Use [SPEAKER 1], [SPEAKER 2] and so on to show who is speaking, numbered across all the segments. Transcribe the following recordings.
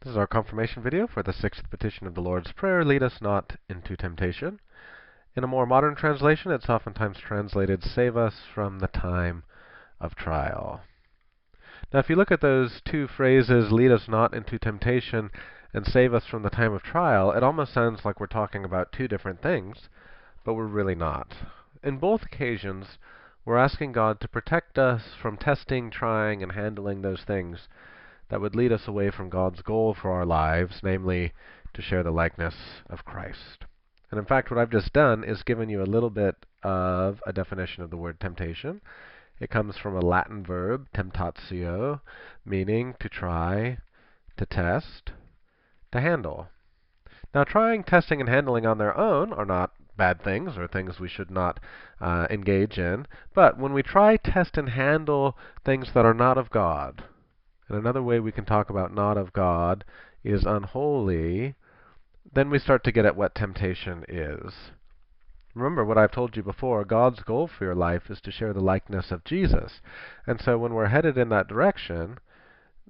[SPEAKER 1] This is our confirmation video for the sixth petition of the Lord's Prayer, lead us not into temptation. In a more modern translation, it's oftentimes translated, save us from the time of trial. Now, if you look at those two phrases, lead us not into temptation and save us from the time of trial, it almost sounds like we're talking about two different things, but we're really not. In both occasions, we're asking God to protect us from testing, trying, and handling those things that would lead us away from God's goal for our lives, namely, to share the likeness of Christ. And in fact, what I've just done is given you a little bit of a definition of the word temptation. It comes from a Latin verb, temptatio, meaning to try, to test, to handle. Now, trying, testing, and handling on their own are not bad things or things we should not engage in. But when we try, test, and handle things that are not of God, and another way we can talk about not of God is unholy, then we start to get at what temptation is. Remember what I've told you before, God's goal for your life is to share the likeness of Jesus. And so when we're headed in that direction,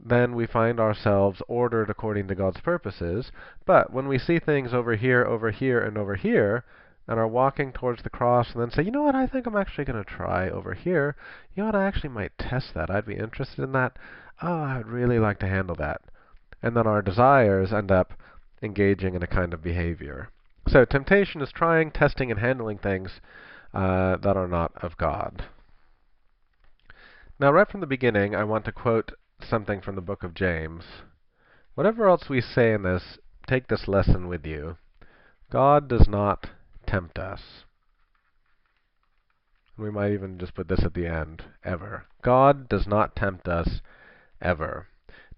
[SPEAKER 1] then we find ourselves ordered according to God's purposes. But when we see things over here, and over here, and are walking towards the cross and then say, you know what, I think I'm actually going to try over here. You know what, I actually might test that. I'd be interested in that. Oh, I'd really like to handle that. And then our desires end up engaging in a kind of behavior. So temptation is trying, testing, and handling things that are not of God. Now, right from the beginning, I want to quote something from the book of James. Whatever else we say in this, take this lesson with you. God does not tempt us. We might even just put this at the end, ever. God does not tempt us, ever.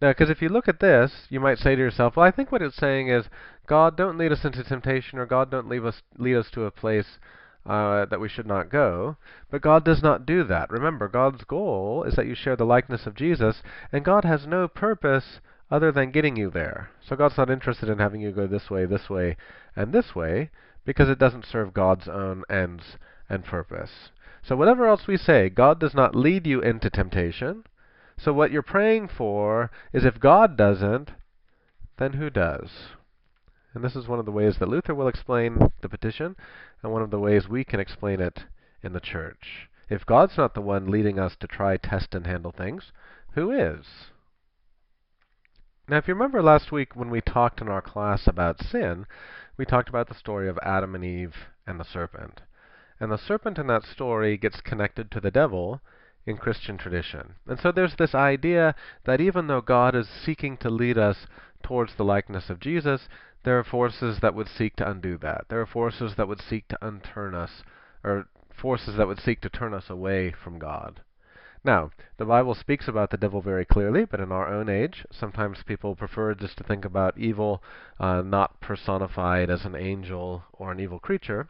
[SPEAKER 1] Now, because if you look at this, you might say to yourself, well, I think what it's saying is, God, don't lead us into temptation, or God, don't lead us to a place that we should not go. But God does not do that. Remember, God's goal is that you share the likeness of Jesus, and God has no purpose other than getting you there. So God's not interested in having you go this way, and this way, because it doesn't serve God's own ends and purpose. So whatever else we say, God does not lead you into temptation. So what you're praying for is if God doesn't, then who does? And this is one of the ways that Luther will explain the petition, and one of the ways we can explain it in the church. If God's not the one leading us to try, test, and handle things, who is? Now, if you remember last week when we talked in our class about sin, we talked about the story of Adam and Eve and the serpent. And the serpent in that story gets connected to the devil in Christian tradition. And so there's this idea that even though God is seeking to lead us towards the likeness of Jesus, there are forces that would seek to undo that. There are forces that would seek to unturn us, or forces that would seek to turn us away from God. Now, the Bible speaks about the devil very clearly, but in our own age, sometimes people prefer just to think about evil not personified as an angel or an evil creature.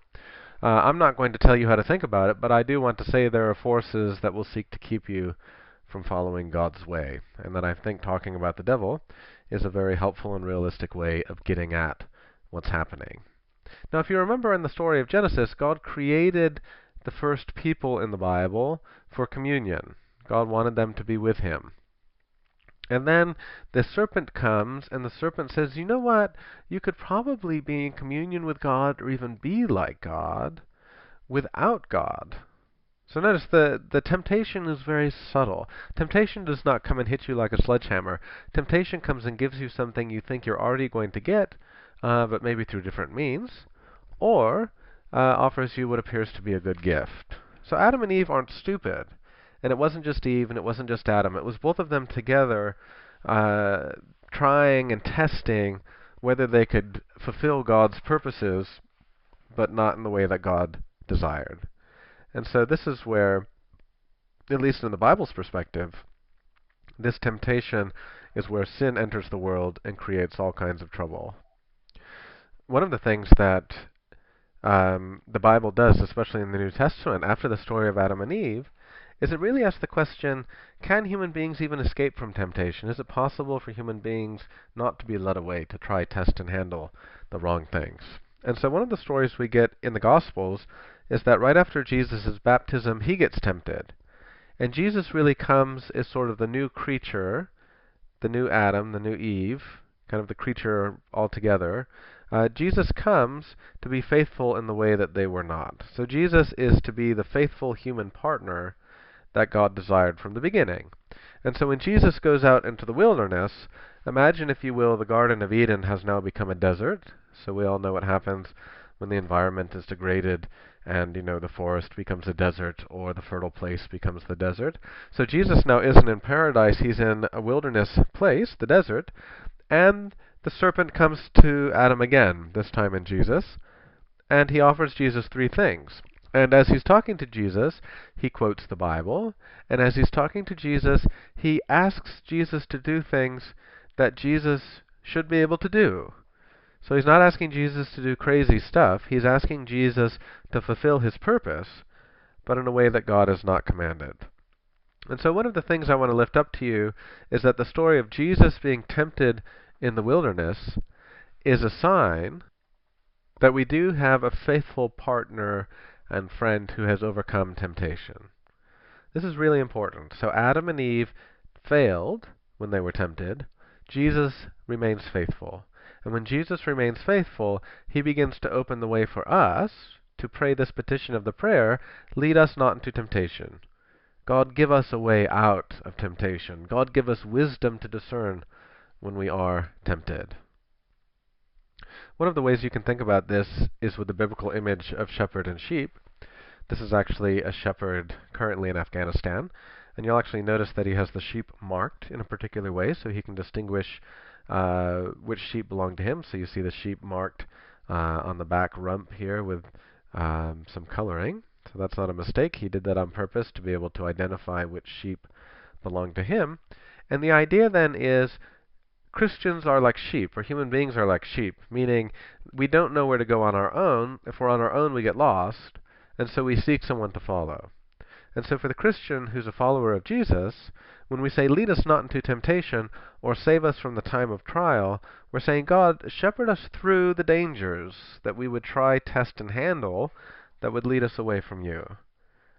[SPEAKER 1] I'm not going to tell you how to think about it, but I do want to say there are forces that will seek to keep you from following God's way, and that I think talking about the devil is a very helpful and realistic way of getting at what's happening. Now, if you remember in the story of Genesis, God created the first people in the Bible for communion. God wanted them to be with Him. And then the serpent comes, and the serpent says, you know what? You could probably be in communion with God, or even be like God, without God. So notice the temptation is very subtle. Temptation does not come and hit you like a sledgehammer. Temptation comes and gives you something you think you're already going to get, but maybe through different means, or offers you what appears to be a good gift. So Adam and Eve aren't stupid. And it wasn't just Eve, and it wasn't just Adam. It was both of them together trying and testing whether they could fulfill God's purposes, but not in the way that God desired. And so this is where, at least in the Bible's perspective, this temptation is where sin enters the world and creates all kinds of trouble. One of the things that the Bible does, especially in the New Testament, after the story of Adam and Eve, is it really asks the question, can human beings even escape from temptation? Is it possible for human beings not to be led away to try, test, and handle the wrong things? And so one of the stories we get in the Gospels is that right after Jesus' baptism, he gets tempted. And Jesus really comes as sort of the new creature, the new Adam, the new Eve, kind of the creature altogether, Jesus comes to be faithful in the way that they were not. So Jesus is to be the faithful human partner that God desired from the beginning. And so when Jesus goes out into the wilderness, imagine, if you will, the Garden of Eden has now become a desert. So we all know what happens when the environment is degraded and, the forest becomes a desert or the fertile place becomes the desert. So Jesus now isn't in paradise, he's in a wilderness place, the desert, and the serpent comes to Adam again, this time in Jesus, and he offers Jesus three things. And as he's talking to Jesus, he quotes the Bible, and as he's talking to Jesus, he asks Jesus to do things that Jesus should be able to do. So he's not asking Jesus to do crazy stuff, he's asking Jesus to fulfill his purpose, but in a way that God has not commanded. And so one of the things I want to lift up to you is that the story of Jesus being tempted in the wilderness is a sign that we do have a faithful partner and friend who has overcome temptation. This is really important. So Adam and Eve failed when they were tempted. Jesus remains faithful. And when Jesus remains faithful, he begins to open the way for us to pray this petition of the prayer, lead us not into temptation. God, give us a way out of temptation. God, give us wisdom to discern when we are tempted. One of the ways you can think about this is with the biblical image of shepherd and sheep. This is actually a shepherd currently in Afghanistan, and you'll actually notice that he has the sheep marked in a particular way so he can distinguish which sheep belong to him. So you see the sheep marked on the back rump here with some coloring. So that's not a mistake. He did that on purpose to be able to identify which sheep belong to him. And the idea then is Christians are like sheep, or human beings are like sheep, meaning we don't know where to go on our own. If we're on our own, we get lost, and so we seek someone to follow. And so for the Christian who's a follower of Jesus, when we say, lead us not into temptation, or save us from the time of trial, we're saying, God, shepherd us through the dangers that we would try, test, and handle that would lead us away from you.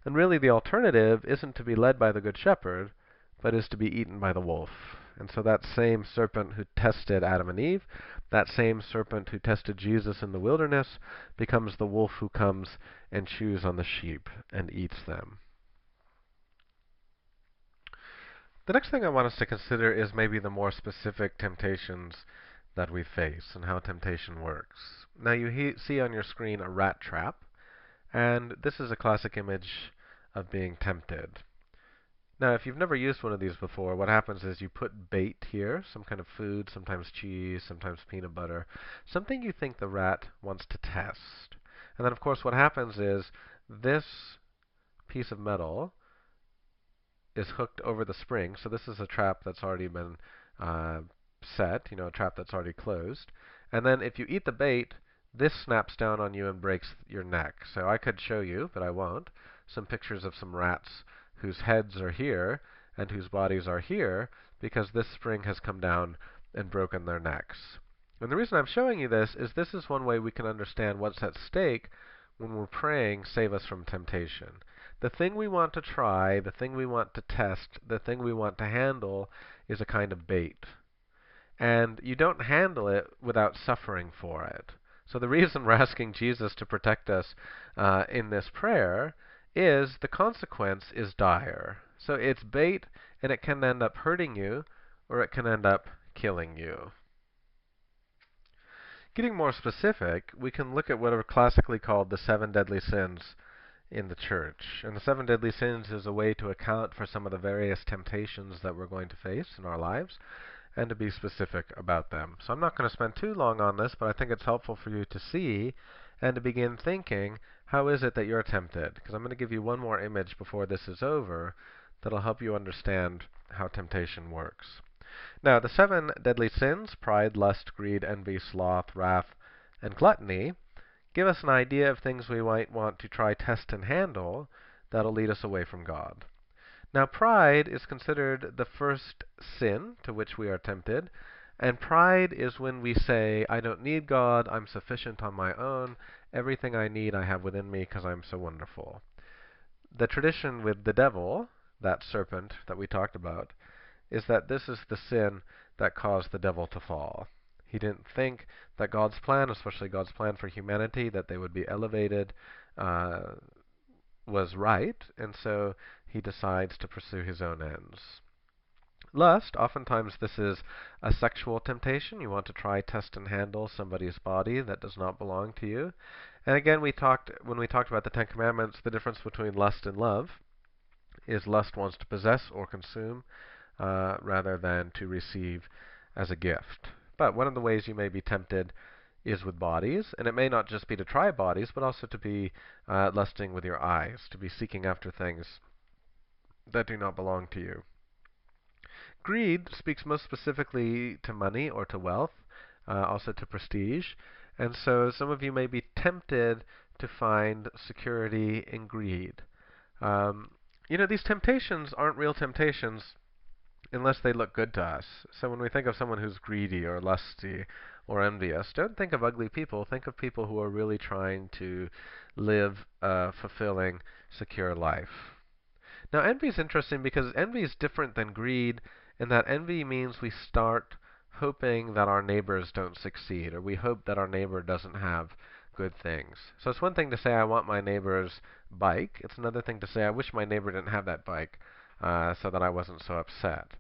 [SPEAKER 1] And really the alternative isn't to be led by the Good Shepherd, but is to be eaten by the wolf. And so that same serpent who tested Adam and Eve, that same serpent who tested Jesus in the wilderness, becomes the wolf who comes and chews on the sheep and eats them. The next thing I want us to consider is maybe the more specific temptations that we face and how temptation works. Now you see on your screen a rat trap, and this is a classic image of being tempted. Now, if you've never used one of these before, what happens is you put bait here, some kind of food, sometimes cheese, sometimes peanut butter, something you think the rat wants to test. And then, of course, what happens is this piece of metal is hooked over the spring. So this is a trap that's already been set, a trap that's already closed. And then if you eat the bait, this snaps down on you and breaks your neck. So I could show you, but I won't, some pictures of some rats whose heads are here and whose bodies are here because this spring has come down and broken their necks. And the reason I'm showing you this is one way we can understand what's at stake when we're praying, save us from temptation. The thing we want to try, the thing we want to test, the thing we want to handle is a kind of bait. And you don't handle it without suffering for it. So the reason we're asking Jesus to protect us in this prayer is the consequence is dire. So it's bait, and it can end up hurting you, or it can end up killing you. Getting more specific, we can look at what are classically called the 7 deadly sins in the church. And the 7 deadly sins is a way to account for some of the various temptations that we're going to face in our lives and to be specific about them. So I'm not going to spend too long on this, but I think it's helpful for you to see and to begin thinking, how is it that you're tempted? Because I'm going to give you one more image before this is over that'll help you understand how temptation works. Now, the 7 deadly sins, pride, lust, greed, envy, sloth, wrath, and gluttony, give us an idea of things we might want to try, test, and handle that'll lead us away from God. Now, pride is considered the first sin to which we are tempted, and pride is when we say, I don't need God, I'm sufficient on my own, everything I need I have within me because I'm so wonderful. The tradition with the devil, that serpent that we talked about, is that this is the sin that caused the devil to fall. He didn't think that God's plan, especially God's plan for humanity, that they would be elevated, was right, and so he decides to pursue his own ends. Lust, oftentimes this is a sexual temptation. You want to try, test, and handle somebody's body that does not belong to you. And again, when we talked about the Ten Commandments, the difference between lust and love is lust wants to possess or consume rather than to receive as a gift. But one of the ways you may be tempted is with bodies, and it may not just be to try bodies, but also to be lusting with your eyes, to be seeking after things that do not belong to you. Greed speaks most specifically to money or to wealth, also to prestige. And so some of you may be tempted to find security in greed. These temptations aren't real temptations unless they look good to us. So when we think of someone who's greedy or lusty or envious, don't think of ugly people. Think of people who are really trying to live a fulfilling, secure life. Now, envy is interesting because envy is different than greed in that envy means we start hoping that our neighbors don't succeed, or we hope that our neighbor doesn't have good things. So it's one thing to say, I want my neighbor's bike. It's another thing to say, I wish my neighbor didn't have that bike so that I wasn't so upset.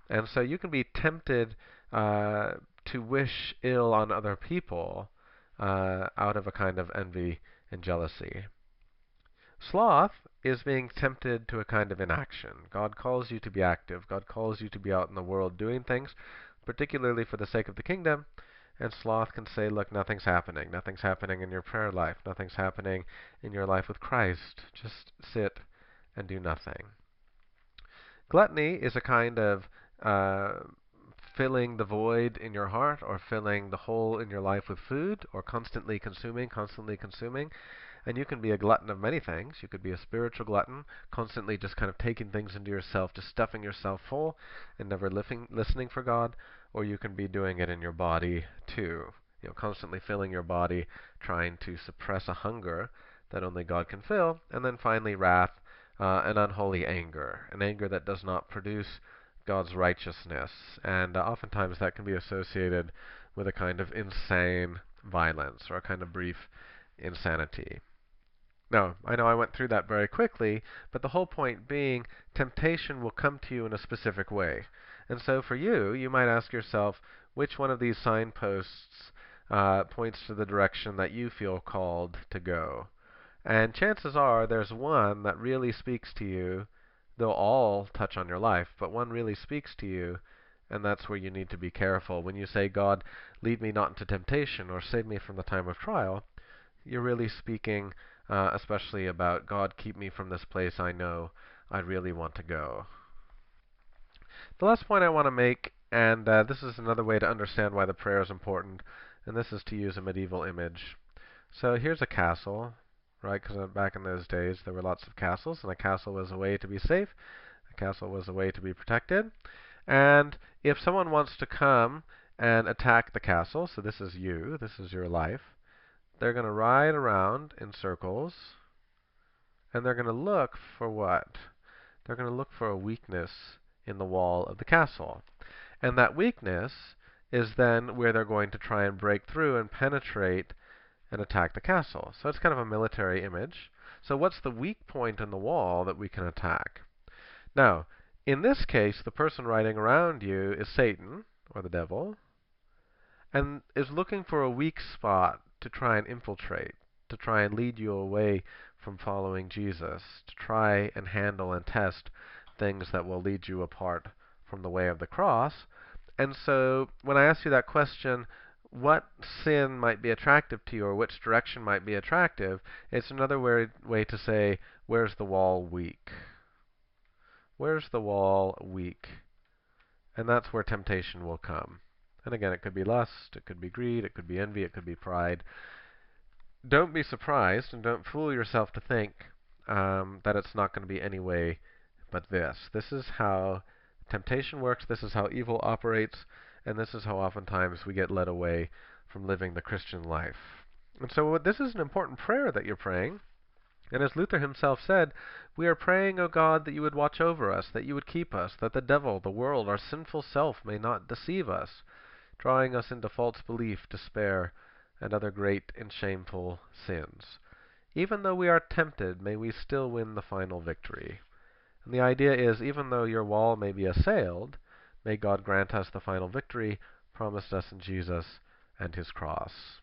[SPEAKER 1] And so you can be tempted to wish ill on other people out of a kind of envy and jealousy. Sloth is being tempted to a kind of inaction. God calls you to be active. God calls you to be out in the world doing things, particularly for the sake of the kingdom. And sloth can say, look, nothing's happening. Nothing's happening in your prayer life. Nothing's happening in your life with Christ. Just sit and do nothing. Gluttony is a kind of filling the void in your heart, or filling the hole in your life with food, or constantly consuming. And you can be a glutton of many things. You could be a spiritual glutton, constantly just kind of taking things into yourself, just stuffing yourself full and never listening for God. Or you can be doing it in your body too. Constantly filling your body, trying to suppress a hunger that only God can fill. And then finally, wrath, an unholy anger, an anger that does not produce God's righteousness. And oftentimes that can be associated with a kind of insane violence or a kind of brief insanity. Now, I know I went through that very quickly, but the whole point being temptation will come to you in a specific way. And so for you, you might ask yourself, which one of these signposts points to the direction that you feel called to go? And chances are there's one that really speaks to you. They'll all touch on your life, but one really speaks to you, and that's where you need to be careful. When you say, God, lead me not into temptation or save me from the time of trial, you're really speaking especially about, God, keep me from this place I know I really want to go. The last point I want to make, and this is another way to understand why the prayer is important, and this is to use a medieval image. So here's a castle, right? Because back in those days there were lots of castles, and a castle was a way to be safe. A castle was a way to be protected. And if someone wants to come and attack the castle, so this is you, this is your life, they're going to ride around in circles, and they're going to look for what? They're going to look for a weakness in the wall of the castle. And that weakness is then where they're going to try and break through and penetrate and attack the castle. So it's kind of a military image. So what's the weak point in the wall that we can attack? Now, in this case, the person riding around you is Satan, or the devil, and is looking for a weak spot to try and infiltrate, to try and lead you away from following Jesus, to try and handle and test things that will lead you apart from the way of the cross. And so when I ask you that question, what sin might be attractive to you, or which direction might be attractive, it's another way to say, where's the wall weak? Where's the wall weak? And that's where temptation will come. And again, it could be lust, it could be greed, it could be envy, it could be pride. Don't be surprised, and don't fool yourself to think that it's not going to be any way but this. This is how temptation works, this is how evil operates, and this is how oftentimes we get led away from living the Christian life. And so this is an important prayer that you're praying. And as Luther himself said, we are praying, O God, that you would watch over us, that you would keep us, that the devil, the world, our sinful self may not deceive us. drawing us into false belief, despair, and other great and shameful sins. Even though we are tempted, may we still win the final victory. And the idea is, even though your wall may be assailed, may God grant us the final victory promised us in Jesus and His cross.